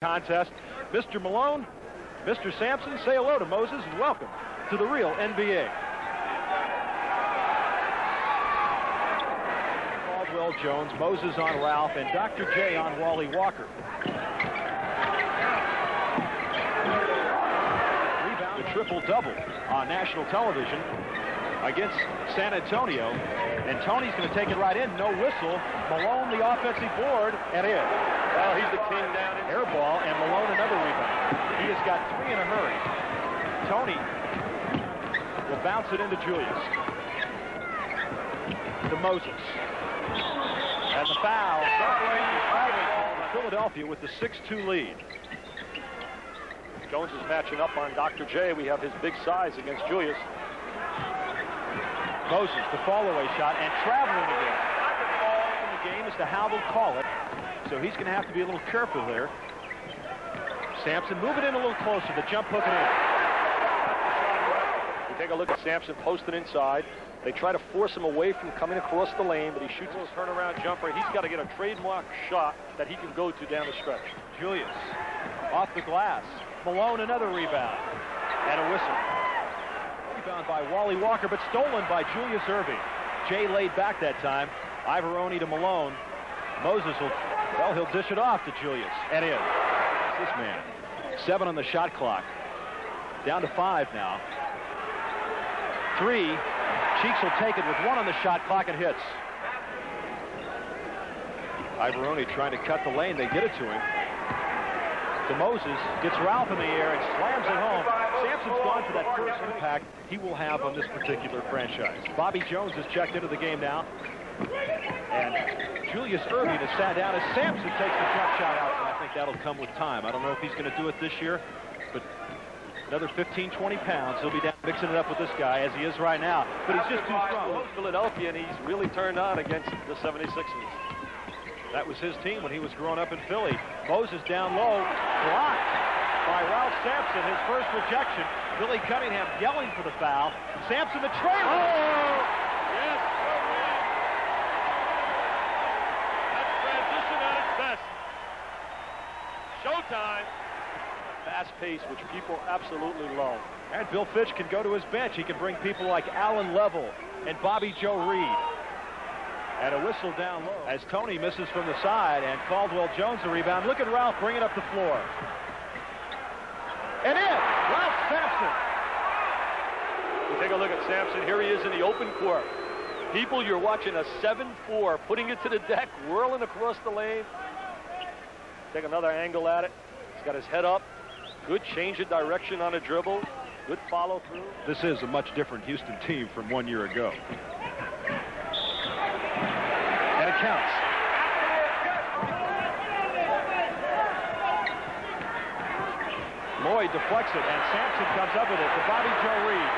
Contest. Mr. Malone, Mr. Sampson, say hello to Moses and welcome to the real NBA. Caldwell Jones, Moses on Ralph, and Dr. J on Wally Walker. Rebound, a triple-double on national television against San Antonio. And Tony's going to take it right in. No whistle. Malone, the offensive board, and in. Well, he's the king down in air ball, and Malone another rebound. He has got three in a hurry. Tony will bounce it into Julius. To Moses. And the foul. Philadelphia with the 6-2 lead. Jones is matching up on Dr. J. We have his big size against Julius. Moses, the fall-away shot, and traveling again. In the game as to how they'll call it. So he's going to have to be a little careful there. Sampson, move it in a little closer. The jump hook it in. You take a look at Sampson posted inside. They try to force him away from coming across the lane, but he shoots his turnaround jumper. He's got to get a trademark shot that he can go to down the stretch. Julius off the glass. Malone another rebound. And a whistle. Rebound by Wally Walker, but stolen by Julius Irving. Jay laid back that time. Ivoroni to Malone. Moses will, well, he'll dish it off to Julius. And in. This man. 7 on the shot clock. Down to 5 now. 3. Cheeks will take it with 1 on the shot clock and hits. Ivoroni trying to cut the lane. They get it to him. To Moses. Gets Ralph in the air and slams it home. Sampson's gone for that first impact he will have on this particular franchise. Bobby Jones has checked into the game now. And Julius Irving has sat down as Sampson takes the jump shot out. And I think that'll come with time. I don't know if he's going to do it this year, but another 15, 20 pounds. He'll be down mixing it up with this guy as he is right now. But he's just too strong. Philadelphia, and he's really turned on against the 76ers. That was his team when he was growing up in Philly. Moses down low, blocked by Ralph Sampson. His first rejection. Billy Cunningham yelling for the foul. Sampson the trailer. Oh! Yes! That's transition at its best. Showtime. Fast pace, which people absolutely love. And Bill Fitch can go to his bench. He can bring people like Alan Level and Bobby Joe Reed. And a whistle down low as Tony misses from the side, and Caldwell Jones the rebound. Look at Ralph bring it up the floor. And in, Ralph Sampson. You take a look at Sampson. Here he is in the open court. People, you're watching a 7-4, putting it to the deck, whirling across the lane. Take another angle at it. He's got his head up. Good change of direction on a dribble. Good follow through. This is a much different Houston team from 1 year ago. And it counts. Lloyd deflects it, and Sampson comes up with it to Bobby Joe Reed.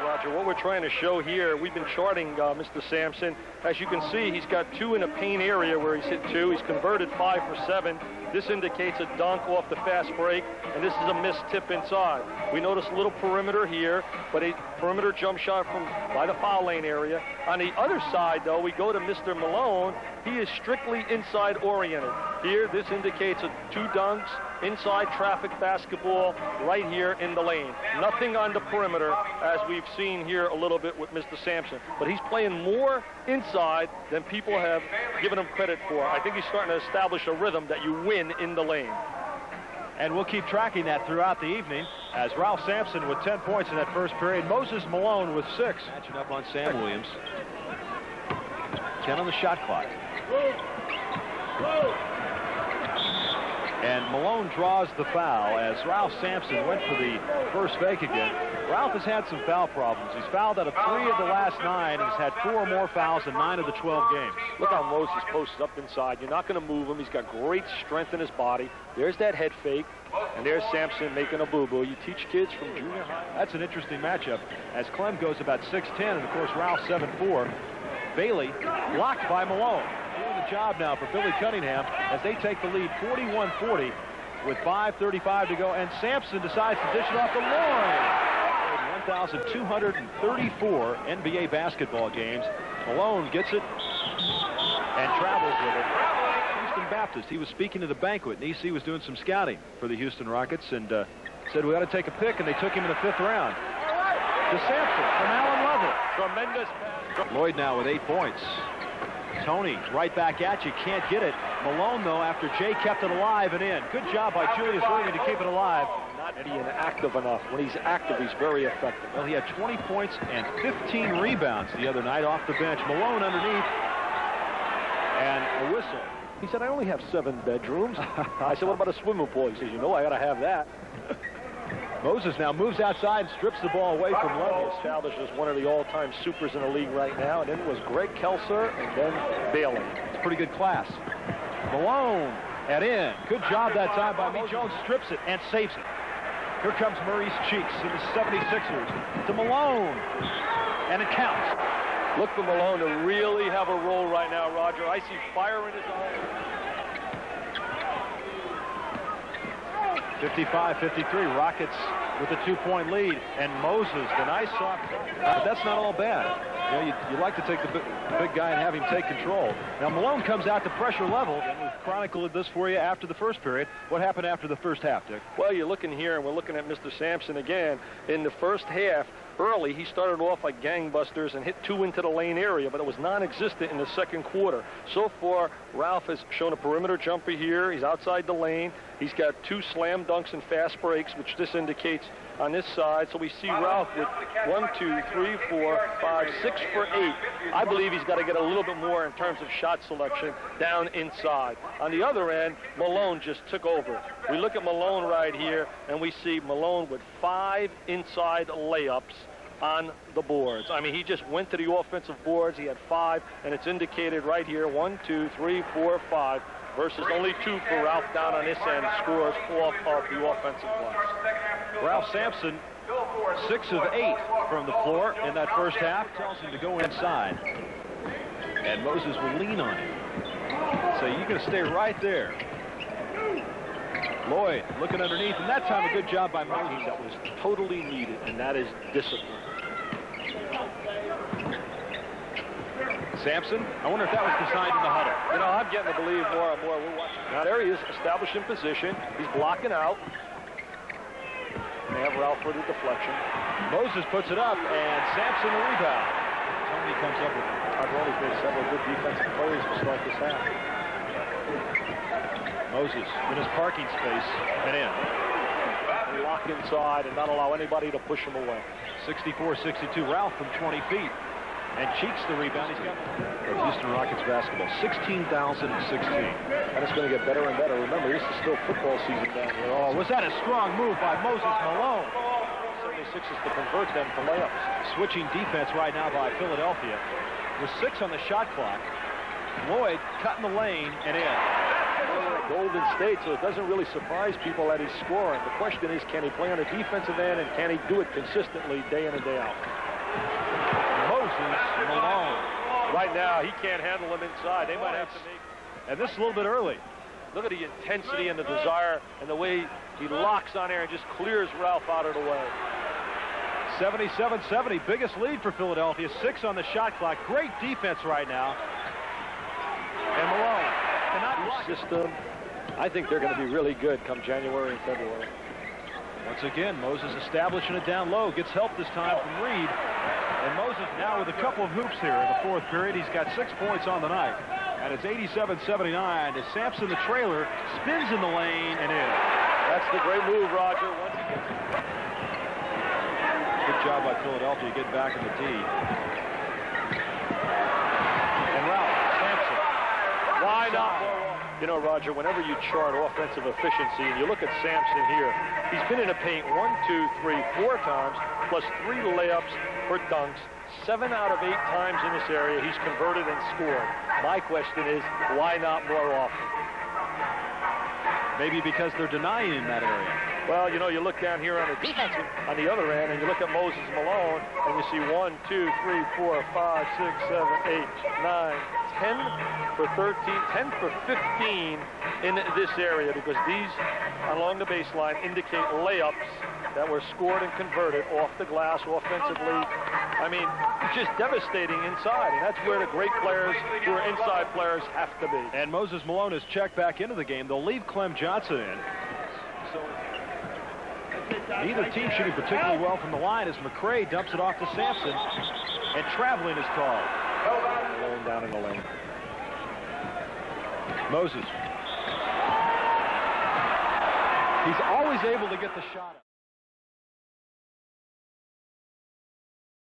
Roger, what we're trying to show here, we've been charting Mr. Sampson. As you can see, he's got 2 in a paint area where he's hit 2. He's converted 5 for 7. This indicates a dunk off the fast break, and this is a missed tip inside. We notice a little perimeter here, but a perimeter jump shot from by the foul lane area. On the other side, though, we go to Mr. Malone. He is strictly inside oriented. Here, this indicates 2 dunks, inside traffic basketball right here in the lane. Nothing on the perimeter, as we've seen here a little bit with Mr. Sampson. But he's playing more inside than people have given him credit for. I think he's starting to establish a rhythm that you win in the lane. And we'll keep tracking that throughout the evening as Ralph Sampson with 10 points in that first period. Moses Malone with 6. Matching up on Sam Williams. 10 on the shot clock. And Malone draws the foul as Ralph Sampson went for the first fake again. Ralph has had some foul problems. He's fouled out of 3 of the last 9 and has had 4 more fouls in 9 of the 12 games. Look how Moses posts up inside. You're not going to move him. He's got great strength in his body. There's that head fake, and there's Sampson making a boo-boo. You teach kids from junior high. That's an interesting matchup as Clem goes about 6'10", and of course Ralph 7'4". Bailey blocked by Malone. Doing the job now for Billy Cunningham as they take the lead 41-40 with 5:35 to go, and Sampson decides to dish it off to Lloyd. 1,234 NBA basketball games. Malone gets it and travels with it. He's Houston Baptist. He was speaking at a banquet, and EC was doing some scouting for the Houston Rockets, and said we ought to take a pick, and they took him in the 5th round. To Sampson from Allen Level. Tremendous pass. Lloyd now with 8 points. Tony right back at you, can't get it. Malone, though, after Jay kept it alive and in. Good job by Julius Irving to keep it alive. Not being active enough. When he's active, he's very effective. Well, he had 20 points and 15 rebounds the other night off the bench. Malone underneath. And a whistle. He said, I only have 7 bedrooms. I said, what about a swimming pool? He says, you know, I got to have that. Moses now moves outside and strips the ball away from Level. Established as one of the all-time supers in the league right now. And then it was Greg Kelser and then Bailey. It's pretty good class. Malone and in. Good job that time by me. Jones strips it and saves it. Here comes Maurice Cheeks in the 76ers to Malone. And it counts. Look for Malone to really have a role right now, Roger. I see fire in his eyes. 55-53, Rockets with a 2-point lead, and Moses, the nice soft, but that's not all bad. You know, you like to take the big guy and have him take control. Now Malone comes out to pressure Level, and we've chronicled this for you after the first period. What happened after the first half, Dick? Well, you're looking here, and we're looking at Mr. Sampson again. In the first half, early, he started off like gangbusters and hit 2 into the lane area, but it was non-existent in the second quarter. So far, Ralph has shown a perimeter jumper here. He's outside the lane. He's got 2 slam dunks and fast breaks, which this indicates on this side. So we see Ralph with 1, 2, 3, 4, 5, 6 for 8. I believe he's got to get a little bit more in terms of shot selection down inside. On the other end, Malone just took over. We look at Malone right here, and we see Malone with 5 inside layups on the boards. I mean, he just went to the offensive boards. He had 5, and it's indicated right here, 1, 2, 3, 4, 5, versus only 2 for Ralph down on this end, scores off of the offensive glass. Ralph Sampson, 6 of 8 from the floor in that first half, tells him to go inside. And Moses will lean on him. So you're going to stay right there. Lloyd looking underneath, and that time a good job by Moses. That was totally needed, and that is discipline. Sampson, I wonder if that was designed in the huddle. You know, I'm getting to believe more and more. We're watching. Now there he is, established in position. He's blocking out. They have Ralph for the deflection. Moses puts it up, and Sampson the rebound. Tony comes up with it. I've always made several good defensive plays to start this half. Moses in his parking space and in. Lock inside and not allow anybody to push him away. 64-62, Ralph from 20 feet. And Cheeks the rebound. He's got Houston Rockets basketball, 16,016. And it's going to get better and better. Remember, this is still football season down here. Oh, was that a strong move by Moses Malone? 76ers to convert them to layups. Switching defense right now by Philadelphia. With 6 on the shot clock. Lloyd cutting the lane and in. Golden State, so it doesn't really surprise people that he's scoring. The question is, can he play on the defensive end, and can he do it consistently day in and day out? Moses Malone. Right now, he can't handle him inside. They might have to make... And this is a little bit early. Look at the intensity and the desire and the way he locks on there and just clears Ralph out of the way. 77-70, biggest lead for Philadelphia. 6 on the shot clock. Great defense right now. And Malone cannot block system. I think they're going to be really good come January and February. Once again, Moses establishing it down low. Gets help this time from Reed. And Moses now with a couple of hoops here in the 4th period. He's got 6 points on the night. And it's 87-79 as Sampson, the trailer, spins in the lane and in. That's the great move, Roger. Once he gets it. Good job by Philadelphia getting back in the D. And Ralph Sampson. Why not? You know, Roger, whenever you chart offensive efficiency, and you look at Sampson here, he's been in the paint 1, 2, 3, 4 times, plus 3 layups for dunks. 7 out of 8 times in this area, he's converted and scored. My question is, why not more often? Maybe because they're denying in that area. Well, you know, you look down here on the defensive, on the other end, and you look at Moses Malone, and you see 1, 2, 3, 4, 5, 6, 7, 8, 9, 10 for 13, 10 for 15 in this area, because these along the baseline indicate layups that were scored and converted off the glass offensively. I mean, just devastating inside, and that's where the great players who are inside players have to be. And Moses Malone is checked back into the game. They'll leave Clem Johnson in. So neither team shooting particularly well from the line as McCray dumps it off to Sampson, and traveling is called. Malone down in the lane. Moses. He's always able to get the shot.